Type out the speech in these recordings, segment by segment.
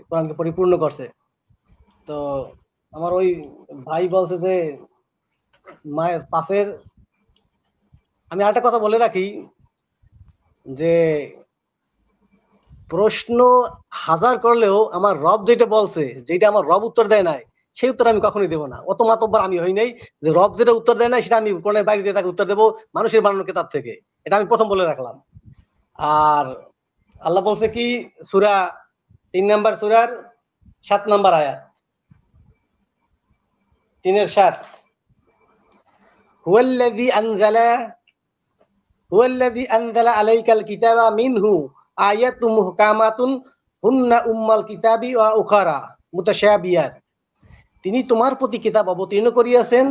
কোরআনকে পরিপূর্ণ করছে। তো আমার ওই ভাই বলছে যে মায়ের পাশের, আমি আরেকটা কথা বলে রাখি যে প্রশ্ন হাজার করলেও আমার রব যেটা বলছে, যেটা আমার রব উত্তর দেয় নাই, সেই উত্তর আমি কখনোই দেবো না। অত মাতব্বর আমি হই নাই যে রব যেটা উত্তর দেয় না সেটা আমি কোরআনের বাইরে দিয়ে তাকে উত্তর দেবো মানুষের বানানো কিতাব থেকে। এটা আমি প্রথম বলে রাখলাম। আর আল্লাহ বলছে কি সূরা 3 নম্বর সূরার 7 নম্বর আয়াত, 3-7, হুয়াল্লাযী আনজালা আলাইকাল কিতাবা মিনহু আয়াতুম মুহকামাতুন হুন্না উম্মাল কিতাবি ওয়া উখারা মুতাশাবিহাত। তিনি তোমার প্রতি কিতাব অবতীর্ণ করিয়াছেন,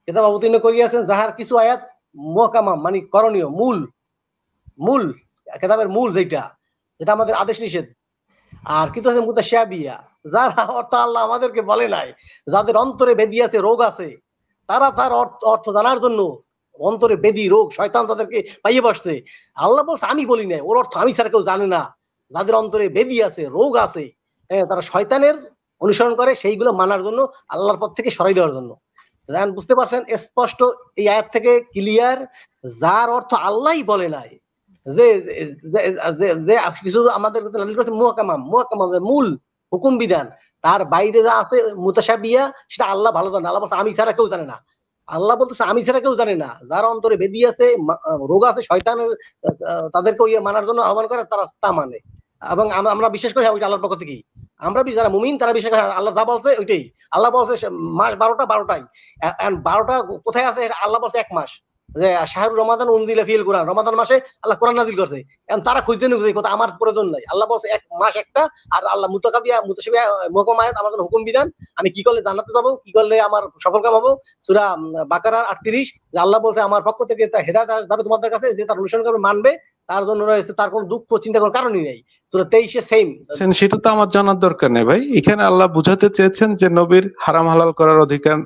কিতাব অবতীর্ণ করিয়াছেন যাহার কিছু আয়াত মুহকামা মানে করণীয়, মূল কিতাবের মূল, যেটা যেটা আমাদের আদেশ নিষেধ। আর কিছু আছে মুতাশাবিহা, যার অর্থ আল্লাহ আমাদেরকে বলে নাই। যাদের অন্তরে বেদি আছে, রোগ আছে, তারা তার অর্থ জানার জন্য অন্তরে বেদি রোগ শয়তান তাদেরকে পাইয়ে বসছে। আল্লাহ বলছে আমি বলি নাই, ওর অর্থ আমি ছাড়া কেউ জানে না। যাদের অন্তরে বেদি আছে, রোগ আছে, তারা শয়তানের অনুসরণ করে, সেইগুলো মানার জন্য, আল্লাহর পথ থেকে সরাই দেওয়ার জন্য। বুঝতে পারছেন স্পষ্ট এই আয়াত থেকে ক্লিয়ার, যার অর্থ আল্লাহই বলে নাই, যে কিছু আমাদের মূল হুকুম বিধান, তার বাইরে যা আছে মুতাশাবিহা, সেটা আল্লাহ ভালো জানে। আল্লাহ বলছে আমি ছাড়া কেউ জানে না। আল্লাহ বলতেছে আমি ছাড়া কেউ জানে না। যারা অন্তরে বেদি আছে, রোগ আছে, শয়তানের তাদেরকে মানার জন্য আহ্বান করে, তারা তা মানে। এবং আমরা বিশ্বাস করি ওইটা আল্লাহর পক্ষ থেকেই। আমরা যারা মুমিন তারা বিশ্বাস করি আল্লাহ যা বলছে ওইটাই। আল্লাহ বলছে মাস 12টাই, 12টা কোথায় আছে আল্লাহ বলছে 1 মাস, যে শাহরুর রমাদান উনজিলা ফিল কোরআন, রমাদান মাসে আল্লাহ কোরআন নাযিল করছে। এখন তারা খুঁজতে নিয়ে কথা আমার প্রয়োজন নাই। আল্লাহ বলছে 1 মাস একটা, আর আল্লাহ মুতাশাবিহা মুহকাম আয়াত আমাদের হুকুম বিধান, আমি কি করলে জান্নাতে যাবো, কি করলে আমার সফল কাম হবো। সূরা বাকারার 38, যে আল্লাহ বলছে আমার পক্ষ থেকে হেদায়েত যাবে তোমাদের কাছে, যে তার অনুসরণ করবে মানবে, তার জন্য রয়েছে, তার কোনো দুঃখ চিন্তা করার কারণই নেই। সূরা 23 সেম। সেটা তো আমার জানার দরকার নেই ভাই। এখানে আল্লাহ বুঝাতে চেয়েছেন যে নবীর হারাম হালাল করার অধিকার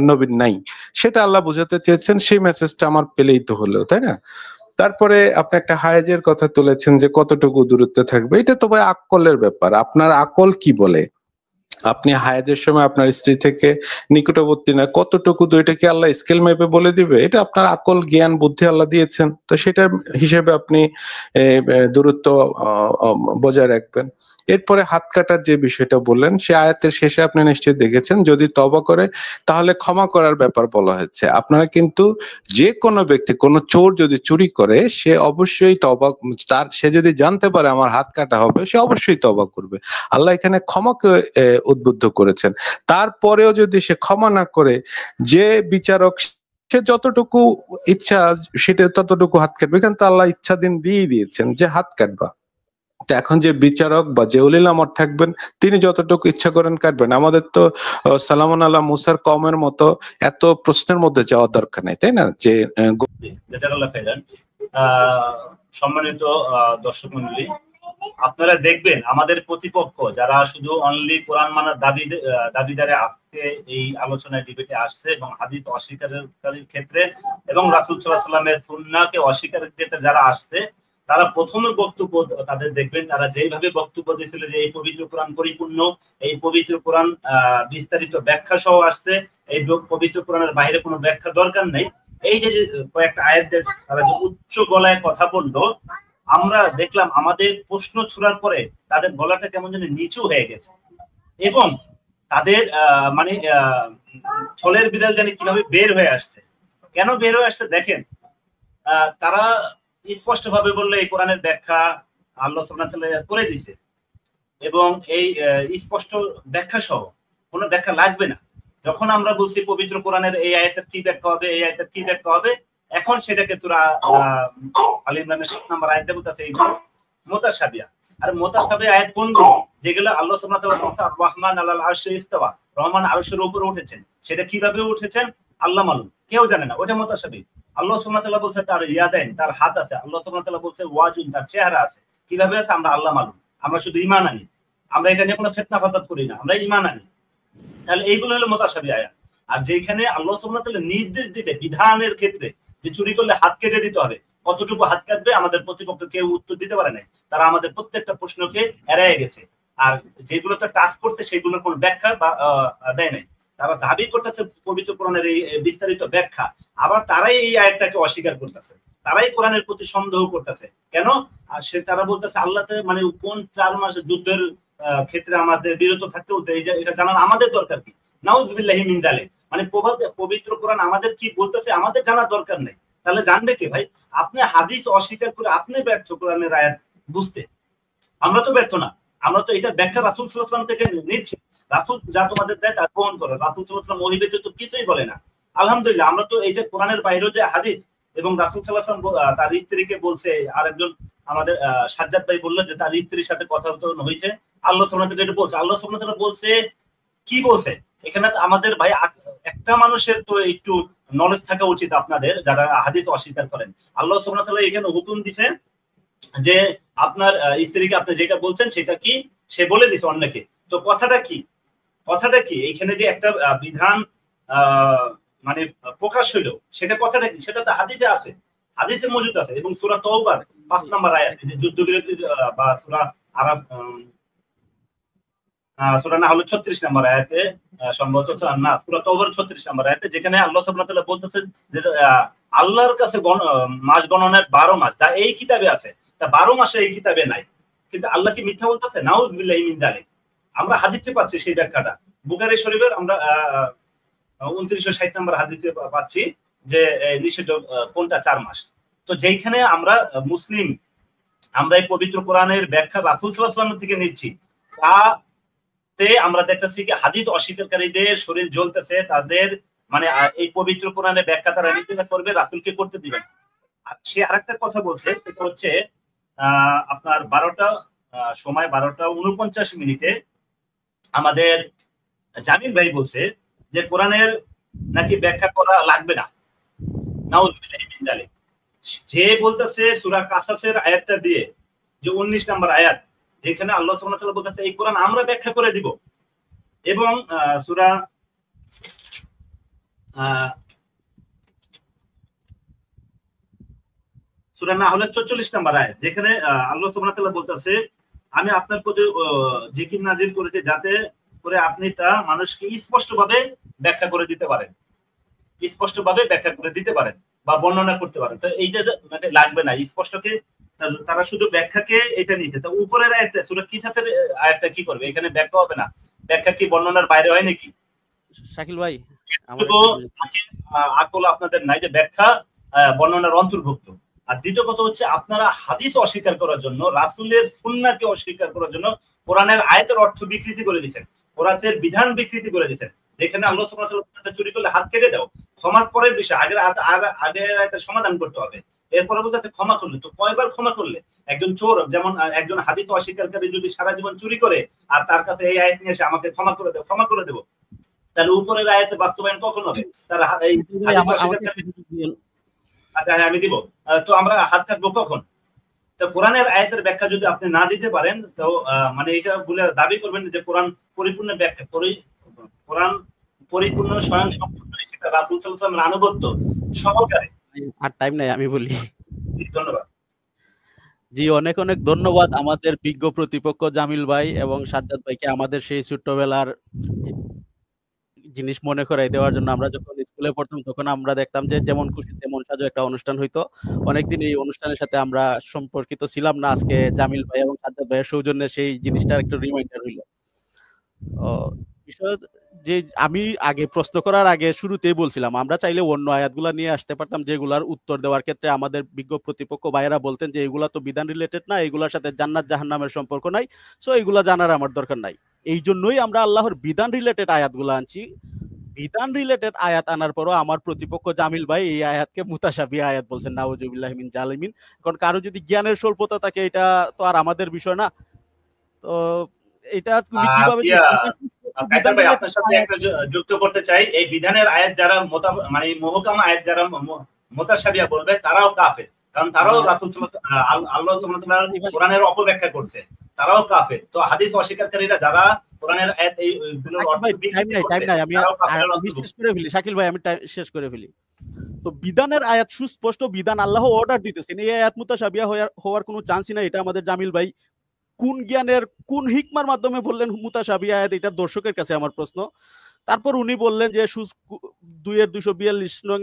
নবীর নাই, সেটা আল্লাহ বুঝাতে চেয়েছেন। সেই মেসেজটা আমার পেলেই তো হলো, তাই না? তারপরে আপনি একটা হায়াজের কথা তুলেছেন যে কতটুকু দূরত্বে থাকবে। এটা তো ভাই আকলের ব্যাপার। আপনার আকল কি বলে? আপনি হায়াজের সময় আপনার স্ত্রী থেকে নিকটবর্তী না কতটুকু দূরে, কি আল্লাহ স্কেল মেপে বলে দিবে? এটা আপনার আকল, জ্ঞান, বুদ্ধি আল্লাহ দিয়েছেন, তো সেটার হিসেবে আপনি দূরত্ব বজায় রাখবেন। এরপরে হাত কাটার যে বিষয়টা বললেন, সে আয়াতের শেষে আপনি নিশ্চয়ই দেখেছেন, যদি তওবা করে তাহলে ক্ষমা করার ব্যাপার বলা হয়েছে। আপনারা কিন্তু যে কোনো ব্যক্তি, কোনো চোর যদি চুরি করে, সে অবশ্যই তওবা, সে যদি জানতে পারে আমার হাত কাটা হবে, সে অবশ্যই তওবা করবে। আল্লাহ এখানে ক্ষমাকে উদ্বুদ্ধ করেছেন। তারপরেও যদি সে ক্ষমা না করে, যে বিচারক সে যতটুকু ইচ্ছা সেটা ততটুকু হাত কাটবে, কিন্তু আল্লাহ ইচ্ছা দিয়ে দিয়েছেন যে হাত কাটবা। এখন যে বিচারক বা যে উলিল আমর থাকবেন, তিনি যতটুকু ইচ্ছা করেন কাটবেন। আমাদের তো সালামুন আলাহ মুসার কওমের মতো এত প্রশ্নের মধ্যে যাওয়ার দরকার নেই, তাই না? যে সম্মানিত দর্শক মন্ডলী, আপনারা দেখবেন আমাদের প্রতিপক্ষ যারা শুধু অনলি কোরআন মানার দাবিদারে আজকে এই আলোচনায় ডিবেটে আসছে এবং হাদিস অস্বীকারের ক্ষেত্রে এবং রাসূল সাল্লাল্লাহু আলাইহি ওয়াসাল্লামের সুন্নাহকে অস্বীকারের ক্ষেত্রে যারা আসছে, তারা প্রথমে বক্তব্য তাদের দেখবেন, তারা যেইভাবে বক্তব্য দিয়েছিল যে এই পবিত্র কোরআন পরিপূর্ণ, এই পবিত্র কোরআন বিস্তারিত ব্যাখ্যা সহ আসছে, এই পবিত্র কোরআনের বাইরে কোনো ব্যাখ্যা দরকার নেই, এই যে কয়েকটা আয়াত তারা যে উচ্চ গলায় কথা বললো, আমরা দেখলাম আমাদের প্রশ্ন ছুড়ার পরে তাদের গলাটা কেমন যেন নিচু হয়ে গেছে এবং তাদের মানে থলের বিড়াল জানি কিভাবে বের হয়ে আসছে। কেন বের হয়ে আসছে দেখেন, তারা স্পষ্ট ভাবে বললো এই কোরআনের ব্যাখ্যা আল্লাহ সুবহানাহু ওয়া তাআলা করে দিয়েছে এবং এই স্পষ্ট ব্যাখ্যা সহ কোনো ব্যাখ্যা লাগবে না। যখন আমরা বলছি পবিত্র কোরআনের এই আয়াতের কি ব্যাখ্যা হবে, এই আয়াতের কি ব্যাখ্যা হবে, এখন সেটাকে সূরা আলে ইমরানের 7 নম্বর আয়াতে বলতেছে এইগুলো মুতাশাবিহা। আর মুতাশাবিহা আয়াত কোনগুলো? যেগুলো আল্লাহ সুবহানাহু ওয়া তাআলা রহমান আলাল আরশি ইস্তাওয়া, রহমান আরশের উপরে উঠেছেন, সেটা কিভাবে উঠেছেন আল্লাহ মালুম, কেউ জানে না, ওটা মুতাশাবিহ। আল্লাহ সুবহানাহু ওয়া তাআলা বলছে তার ইয়াদাইন, তার হাত আছে, আল্লাহ সুবহানাহু ওয়া তাআলা বলছে ওয়াজুন, তার চেহারা আছে, কিভাবে আছে আমরা আল্লাহ মালুম। আমরা শুধু ঈমান আনি, আমরা এটা নিয়ে কোনো ফিতনা ফাসাদ করি না, আমরা ঈমান আনি। তাহলে এইগুলো হলো মুতাশাবিহ আয়াত। আর যেখানে আল্লাহ সুবহানাহু ওয়া তাআলা নির্দেশ দিতে বিধানের ক্ষেত্রে যে চুরি করলে হাত কেটে দিতে হবে, কতটুকু হাত কাটবে আমাদের প্রতিপক্ষ কেউ উত্তর দিতে পারে নাই। তারা আমাদের প্রত্যেকটা প্রশ্নকে এড়িয়ে গেছে, আর যেগুলোতে টাচ করতে সেগুলোর কোনো ব্যাখ্যা বা দেয় নাই। তারা দাবি করতেছে পবিত্র কোরআনের এই বিস্তারিত ব্যাখ্যা, আবার তারাই এই আয়াতটাকে অস্বীকার করতেছে, তারাই কোরআনের প্রতি সন্দেহ করতেছে। কেন? আর তারা বলতেছে আল্লাহতে মানে কোন 4 মাস যুদ্ধের ক্ষেত্রে আমাদের বিরত থাকতে হতো, এটা জানার আমাদের দরকার কি? নাউজুবিল্লাহি মিন যালিক। মানে পবিত্র কোরআন আমাদের কি বলতেছে আমাদের জানার দরকার নেই, তাহলে জানবে কি ভাই? আপনি হাদিস অস্বীকার করে আপনি ব্যর্থ কোরআনের আয়াত বুঝতে, আমরা তো ব্যর্থ না। আমরা তো এটা ব্যাখ্যা রাসূল সাল্লাল্লাহু আলাইহি ওয়াসাল্লাম থেকে নিচ্ছি। রাসূল যা তোমাদের দেয় তা গ্রহণ করো। রাসূল সাল্লাল্লাহু আলাইহি ওয়াসাল্লাম ওহী ব্যতীত কিছুই বলে না। আলহামদুলিল্লাহ, আমরা তো এই যে কোরআনের বাইরেও যে হাদিস এবং রাসূল সাল্লাল্লাহু আলাইহি ওয়াসাল্লাম তার স্ত্রীকে বলছে, আরেকজন আমাদের সাজ্জাদ ভাই বলল যে তার স্ত্রীর সাথে কথা হয়েছে, আল্লাহ সুবহানাহু ওয়া তাআলা এটা বলছে। আল্লাহ সুবহানাহু ওয়া তাআলা বলছে কি বলছে এখানে? আমাদের ভাই একটা মানুষের তো একটু নলেজ থাকা উচিত, আপনাদের যারা হাদিস অস্বীকার করেন। আল্লাহ সুবহানাহু ওয়া তাআলা এখানে হুকুম দিছে যে আপনার স্ত্রীকে আপনি যেটা বলছেন সেটা কি, সে বলে দিছে অন্যকে। তো কথাটা কি? কথাটা কি এখানে যে একটা বিধান মানে প্রকাশ হইলো, সেটা কথাটা কি? সেটা তো হাদিসে আছে, হাদিসে মজুদ আছে। এবং সূরা তাওবার 5 নম্বর আয়াত, যে যুদ্ধবিরতি বা সূরা আরাব সূরা নাহল 36 নম্বর আয়াতে, সম্ভবত না সূরা তাওবার 36 নম্বর আয়াতে, যেখানে আল্লাহ সুবহানাহু ওয়া তাআলা বলতেছেন যে আল্লাহর কাছে মাস গণনার 12 মাস যা এই কিতাবে আছে, তা 12 মাসে এই কিতাবে নাই। কিন্তু আল্লাহ কি মিথ্যা বলতেছে? নাউজুবিল্লাহি মিন যালিক। আমরা হাদিসে পাচ্ছি সেই ব্যাখ্যাটা, বুখারী শরীফের আমরা 2960 নম্বর হাদিসে পাচ্ছি যে নিষিদ্ধ কোনটা 4 মাস। তো যেখানে আমরা মুসলিম, আমরা এই পবিত্র কোরআনের ব্যাখ্যা রাসূল সাল্লাল্লাহু আলাইহি ওয়াসাল্লাম থেকে নিচ্ছি, তাতে আমরা দেখতেছি কি হাদিস অস্বীকারীদের শরীর জ্বলতেছে, তাদের মানে এই পবিত্র কোরআনের ব্যাখ্যা তারা নিতে করবে, রাসূলকে করতে দিবেন। আর সে আরেকটা কথা বলছে, সেটা হচ্ছে আপনার 12টা সময় 12:49 আমাদের জামিল ভাই বলছে যে কোরআনের নাকি ব্যাখ্যা করা লাগবে না। নাউজুবিল্লাহি মিন যালিক। যে বলতেছে সূরা কাসাসের আয়াতটা দিয়ে, যে 19 নম্বর আয়াত, যেখানে আল্লাহ সুবহানাহু ওয়া তাআলা বলতেছে এই কোরআন আমরা ব্যাখ্যা করে দিব। এবং সূরা নাহলের 44 নম্বর আয়াত, যেখানে আল্লাহ সুবহানাহু ওয়া তাআলা বলতেছে আমি আপনার প্রতি জিকির নাজিল করেছি যাতে করে আপনি তা মানুষকে স্পষ্টভাবে ব্যাখ্যা করে দিতে পারেন, স্পষ্টভাবে ব্যাখ্যা করে দিতে পারেন বা বর্ণনা করতে পারেন। তো এইটা মানে লাগবে না, স্পষ্টকে তারা শুধু ব্যাখ্যাকে এটা নিচ্ছে। তো উপরের আয়াতটা সূরা কিসাসের আয়াতটা কি করবে? এখানে ব্যাখ্যা হবে না, ব্যাখ্যা কি বর্ণনার বাইরে হয় নাকি? শাকিল ভাই, আকল আপনাদের নাই যে ব্যাখ্যা বর্ণনার অন্তর্ভুক্ত। আর দ্বিতীয় কথা হচ্ছে আপনারা হাদিস অস্বীকার করার জন্য, রাসূলের সুন্নাহকে অস্বীকার করার জন্য কোরআনের আয়াতের অর্থ বিকৃতি করে দিয়েছেন, কোরআনের বিধান বিকৃতি করে দিয়েছেন। যেখানে আল্লাহ সুবহানাহু ওয়া তাআলা চুরি করলে হাত কেটে দাও, ক্ষমা পরের বিষয়, আগের আয়াতের সমাধান করতে হবে। এরপরে বলতেছে ক্ষমা করলে, তো কয়বার ক্ষমা করলে? একজন চোর, যেমন একজন হাদিস অস্বীকারী যদি সারা জীবন চুরি করে আর তার কাছে এই আয়াত নিয়ে এসে আমাকে ক্ষমা করে দেব, ক্ষমা করে দেব, তাহলে উপরের আয়াতে বাস্তবায়ন কখন হবে? তারা আচ্ছা আমি দিব, তো আমরা হাত কাটবো কখন? তো কোরআনের আয়াতের ব্যাখ্যা যদি আপনি না দিতে পারেন, তো মানে এটা বলে দাবি করবেন যে কোরআন পরিপূর্ণ ব্যাখ্যা, কোরআন পরিপূর্ণ স্বয়ং সম্পূর্ণ, সেটা রাসূল সাল্লাল্লাহু আলাইহি ওয়াসাল্লামের আনুগত্য সহকারে। আর টাইম নাই, আমি বলি। ধন্যবাদ। জি, অনেক অনেক ধন্যবাদ আমাদের বিজ্ঞ প্রতিপক্ষ জামিল ভাই এবং সাজ্জাদ ভাইকে আমাদের সেই ছোট্টবেলার জিনিস মনে করাই দেওয়ার জন্য। আমরা যখন স্কুলে পড়তাম তখন আমরা দেখতাম যে যেমন খুশি তেমন সাজো একটা অনুষ্ঠান হইতো। অনেকদিন এই অনুষ্ঠানের সাথে আমরা সম্পর্কিত ছিলাম না, আজকে জামিল ভাই এবং সাজ্জাদ ভাইয়ের সৌজন্যে সেই জিনিসটার একটা রিমাইন্ডার হইল। বিষয় যে আমি আগে প্রশ্ন করার আগে শুরুতেই বলছিলাম আমরা চাইলে অন্য আয়াতগুলা নিয়ে আসতে পারতাম, যেগুলার উত্তর দেওয়ার ক্ষেত্রে আমাদের বিজ্ঞ প্রতিপক্ষ ভাইয়েরা বলতেন যে এগুলা তো বিধান রিলেটেড না, এগুলার সাথে জান্নাত জাহান্নামের সম্পর্ক নাই, সো এগুলা জানার আমার দরকার নাই। এই জন্যই আমরা আল্লাহর বিধান রিলেটেড আয়াতগুলো আনছি। বিধান রিলেটেড আয়াত আনার পরও আমার প্রতিপক্ষ জামিল ভাই এই আয়াতকে মুতাশাবিহ আয়াত বলছেন, নাউজুবিল্লাহি মিন জালিমিন। কারণ কারো যদি জ্ঞানের স্বল্পতা থাকে, এটা তো আর আমাদের বিষয় না। তো এটা তুমি কিভাবে আপনার সাথে একটা যুক্ত করতে চাই, এই বিধানের আয়াত যারা মানে মুহকাম আয়াত যারা মুতাশাবিহ বলবে তারাও কাফের, কারণ তারাও রাসূল আল্লাহ সুবহানাহু ওয়া তাআলার কোরআনের অপব্যাখ্যা করছে, তারাও কাফের। তো হাদিস অস্বীকারীরা যারা কোরআনের আয়াত এইগুলোর অর্থ বিকৃতি করছে, টাইম নাই, আমি শেষ করে ফেলি শাকিল ভাই, আমি শেষ করে ফেলি। তো তো বিধানের আয়াত সুস্পষ্ট বিধান, আল্লাহ অর্ডার দিতেছেন, এই আয়াত মুতাশাবিহা হওয়ার কোনো চান্সই নাই। এটা আমাদের জামিল ভাই কোন জ্ঞানের কোন হিকমার মাধ্যমে বললেন মুতাশাবিহা আয়াত, এটা দর্শকের কাছে আমার প্রশ্ন। তারপর উনি বললেন যে 242 নং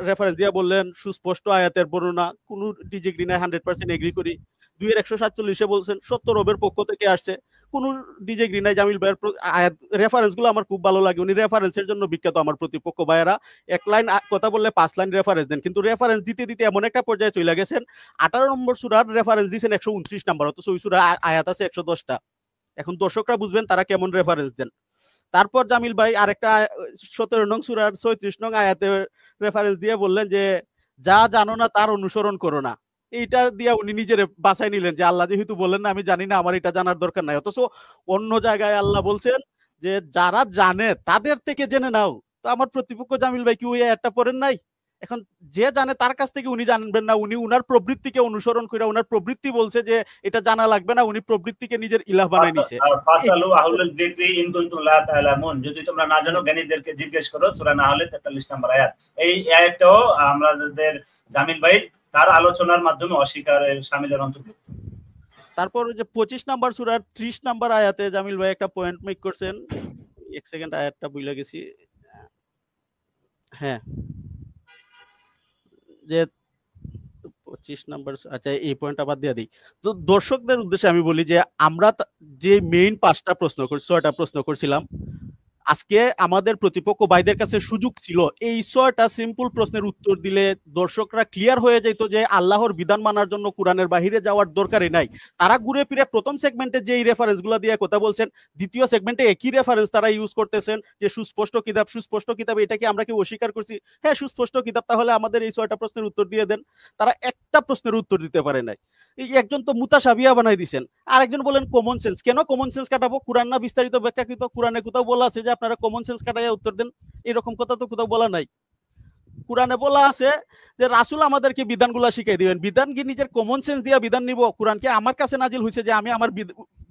রেফারেন্স দিয়ে বললেন সুস্পষ্ট আয়াতের বর্ণনা, কোন ডিজিগ্রি নাই, 100% এগ্রি করি। 2-147 বলছেন সত্য রবের পক্ষ থেকে আসছে, কোন ডিজিগ্রি নাই। জামিল ভাইয়ের আয়াত রেফারেন্স গুলো আমার খুব ভালো লাগে, উনি রেফারেন্সের জন্য বিখ্যাত। আমার প্রতিপক্ষ ভাইয়েরা এক লাইন কথা বললে 5 লাইন রেফারেন্স দেন, কিন্তু রেফারেন্স দিতে দিতে এমন একটা পর্যায়ে চলে গেছেন 18 নম্বর সূরার রেফারেন্স দিয়েছেন 129 নাম্বার, অথচ ওই সূরা আয়াত আছে 110টা। এখন দর্শকরা বুঝবেন তারা কেমন রেফারেন্স দেন। তারপর জামিল ভাই আরেকটা 17 নং সূরার 36 নং আয়াতের রেফারেন্স দিয়ে বললেন যে যা জানো না তার অনুসরণ করো না। এইটা দিয়ে উনি নিজের বাছাই নিলেন যে আল্লাহ যেহেতু বললেন না আমি জানি না, আমার এটা জানার দরকার নাই। অথচ অন্য জায়গায় আল্লাহ বলছেন যে যারা জানে তাদের থেকে জেনে নাও। তো আমার প্রতিপক্ষ জামিল ভাই কি ওই আয়াতটা পড়েন নাই? এখন যে জানে তার কাছ থেকে উনি জানবেন না, উনি উনার প্রবৃত্তিকে অনুসরণ করে, উনার প্রবৃত্তি বলছে যে এটা জানা লাগবে না, উনি প্রবৃত্তিকে নিজের ইলাহ বানায় নিছে। ফাসালু আহলুল যিকরি ইন কুনতুম লা তা'লামুন, যদি তোমরা না জানো জ্ঞানীদেরকে জিজ্ঞেস করো, সূরা নাহলে 43 নম্বর আয়াত। এই আয়াতটাও আমাদের জামিল ভাই তার আলোচনার মাধ্যমে অস্বীকারের শামিলের অন্তর্ভুক্ত। তারপর যে 25 নাম্বার সূরার 30 নাম্বার আয়াতে জামিল ভাই একটা পয়েন্ট মেক করছেন, এক সেকেন্ড আয়াতটা ভুলে গেছি। হ্যাঁ, যে 25 নাম্বার, আচ্ছা এই পয়েন্ট আবার দিয়ে দিই। তো দর্শকদের উদ্দেশ্যে আমি বলি যে আমরা যে মেইন 5টা প্রশ্ন করছি, 6টা প্রশ্ন করছিলাম, আজকে আমাদের প্রতিপক্ষ ভাইদের কাছে সুযোগ ছিল এই 6টা সিম্পল প্রশ্নের উত্তর দিলে দর্শকরা ক্লিয়ার হয়ে যেত যে আল্লাহর বিধান মানার জন্য কোরআনের বাহিরে যাওয়ার দরকারই নাই। তারা ঘুরে ফিরে প্রথম সেগমেন্টে যে রেফারেন্সগুলো দিয়ে কথা বলছেন, দ্বিতীয় সেগমেন্টে একই রেফারেন্স তারা ইউজ করতেছেন যে সুস্পষ্ট কিতাব, সুস্পষ্ট কিতাব। এটা কি আমরা কি অস্বীকার করছি? হ্যাঁ সুস্পষ্ট কিতাব। তাহলে আমাদের এই 6টা প্রশ্নের উত্তর দিয়ে দেন। তারা একটা প্রশ্নের উত্তর দিতে পারে নাই। এই একজন তো মুতাশাবিহা বানাই দিয়েছেন, আর একজন বলেন কমন সেন্স। কেন কমন সেন্স কাটাবো? কোরআন না বিস্তারিত ব্যাখ্যাকৃত? কোরআনে কোথাও বলা আছে যে আপনারা কমন সেন্স কাটাইয়া উত্তর দেন? এরকম কথা তো কোথাও বলা নাই। কোরআনে বলা আছে যে রাসূল আমাদেরকে বিধানগুলো শিখাই দিবেন। বিধান কি নিজের কমন সেন্স দিয়ে বিধান নিব? কোরআন কি আমার কাছে নাজিল হয়েছে যে আমি আমার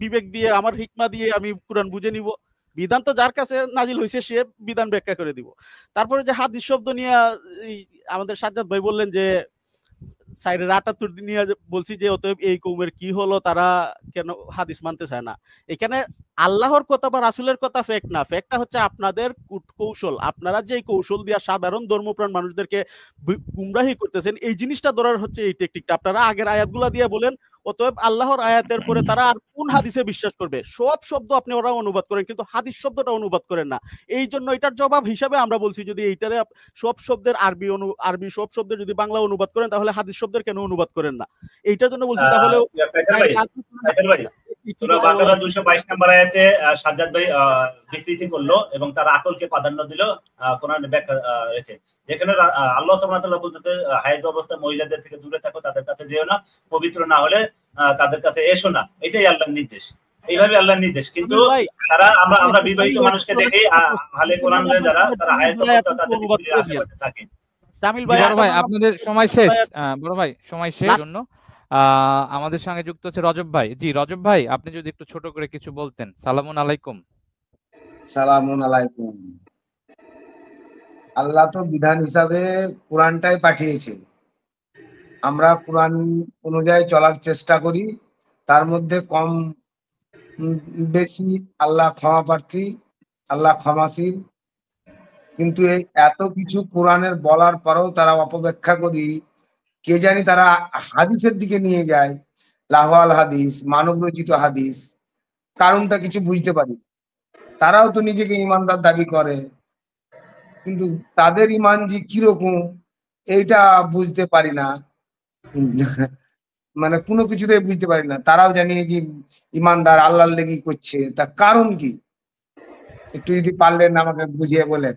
বিবেক দিয়ে, আমার হিকমা দিয়ে আমি কোরআন বুঝে নিব? বিধান তো যার কাছে নাজিল হয়েছে সে বিধান ব্যাখ্যা করে দিব। তারপরে যে হাদিস শব্দ নিয়ে আমাদের সাজ্জাদ ভাই বললেন যে 478 নিয়ে বলছি যে অতএব এই কওমের কি হলো, তারা কেন হাদিস মানতে চায় না। এখানে আল্লাহর কথা বা রাসূলের কথা ফেক না, ফেকটা হচ্ছে আপনাদের কৌশল। আপনারা যে কৌশল দিয়ে সাধারণ ধর্মপ্রাণ মানুষদেরকে গুমরাহি করতেছেন, এই জিনিসটা ধরার হচ্ছে এই টেকনিকটা। আপনারা আগের আয়াতগুলা দিয়ে বলেন অতএব আল্লাহর আয়াতের পরে তারা আর কোন হাদিসে বিশ্বাস করবে? সব শব্দ আপনি ওরা অনুবাদ করেন, কিন্তু হাদিস শব্দটা অনুবাদ করেন না। এই জন্য এটার জবাব হিসাবে আমরা বলছি যদি এইটারে সব শব্দের আরবি সব শব্দের যদি বাংলা অনুবাদ করেন তাহলে হাদিস শব্দের কেন অনুবাদ করেন না? এইটার জন্য বলছি। তাহলে সূরা বাকারা 222 নম্বর আয়াতে সাজ্জাদ ভাই বিকৃতি করলো এবং তার আকলকে প্রাধান্য দিল কোরআনের ব্যাখ্যা রেখে, যেখানে আল্লাহ সুবহানাহু ওয়া তাআলা বলতেছে হায়েজ অবস্থায় মহিলাদের থেকে দূরে থাকো, তাদের কাছে যেও না, পবিত্র না হলে তাদের কাছে এসো না। এটাই আল্লাহর নির্দেশ, এইভাবে আল্লাহর নির্দেশ। কিন্তু তারা আমরা বিবাহিত মানুষকে দেখি আহলে কোরআন যারা, তারা হায়েজ অবস্থা তাদের আশেপাশে থাকে। জামিল ভাই, বড় ভাই আপনাদের সময় শেষ। বড় ভাই সময় শেষ জন্য আমাদের সঙ্গে যুক্ত আছে রজব ভাই। জি রজব ভাই, আপনি যদি একটু ছোট করে কিছু বলতেন। সালামুন আলাইকুম। সালামুন আলাইকুম। আল্লাহ তো বিধান হিসাবে কোরআনটাই পাঠিয়েছে, আমরা কোরআন অনুযায়ী চলার চেষ্টা করি। তার মধ্যে কম বেশি আল্লাহ ক্ষমা প্রার্থী, আল্লাহ ক্ষমাশীল। কিন্তু এই এত কিছু কোরআনের বলার পরেও তারা অপব্যাখ্যা করি, কে জানি তারা হাদিসের দিকে নিয়ে যায়, লাহওয়াল হাদিস, মানব রচিত হাদিস। কারণটা কিছু বুঝতে পারি। তারাও তো নিজেকে ইমানদার দাবি করে, কিন্তু তাদের ইমান যে কিরকম এইটা বুঝতে পারি না, মানে কোনো কিছুতে বুঝতে পারি না। তারাও জানিয়ে যে ইমানদার আল্লাহর লেগি করছে, তা কারণ কি একটু যদি পারলেন আমাকে বুঝিয়ে বলেন।